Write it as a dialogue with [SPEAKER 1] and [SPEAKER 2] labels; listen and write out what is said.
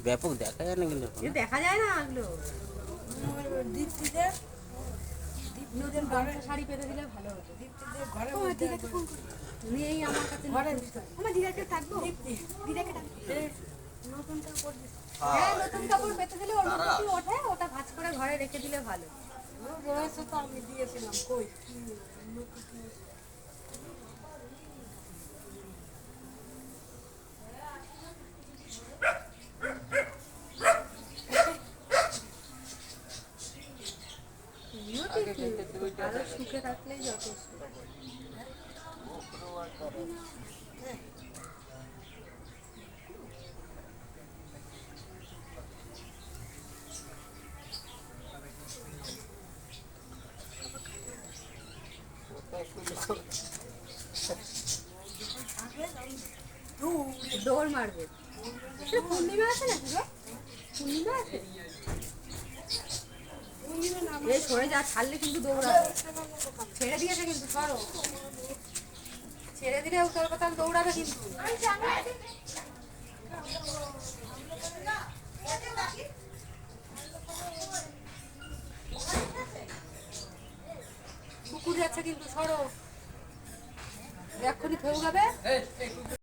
[SPEAKER 1] ব্যাপক দেখা যায় না কিন্তু
[SPEAKER 2] দেখা যায় না এগুলো।
[SPEAKER 3] দীপ্তিদের
[SPEAKER 2] নতুন গামছা শাড়ি পেতে দিলে ভালো হতো।
[SPEAKER 3] দীপ্তিদের ঘরে মধ্যে
[SPEAKER 2] নেই আমার কাছে,
[SPEAKER 3] ঘরে
[SPEAKER 2] আমার দিদাকে থাকবো,
[SPEAKER 3] দীপ্তি
[SPEAKER 2] দিদাকে থাকবো।
[SPEAKER 3] নতুন কাপড়
[SPEAKER 2] হ্যাঁ, নতুন কাপড় পেতে দিলে ওর মধ্যে কি ওঠে, ওটা ভাঁজ করে ঘরে রেখে দিলে ভালো।
[SPEAKER 3] রয়েছে তো আমি দিয়েছিলাম কই
[SPEAKER 2] আরো সুখে থাকলেই যথেষ্ট। দৌড় মারবে। পূর্ণিমা আছে নাকি গো? পূর্ণিমা আছে? এই সরে যা, ছাড়লে কিন্তু দৌড়াবে। ছেড়ে দিয়েছে কিন্তু, সরো। ছেড়ে দিলে উত্তর কথা দৌড়াবে কিন্তু। কুকুর যাচ্ছে কিন্তু, সরো। এক্ষুনি খেয়ে যাবে।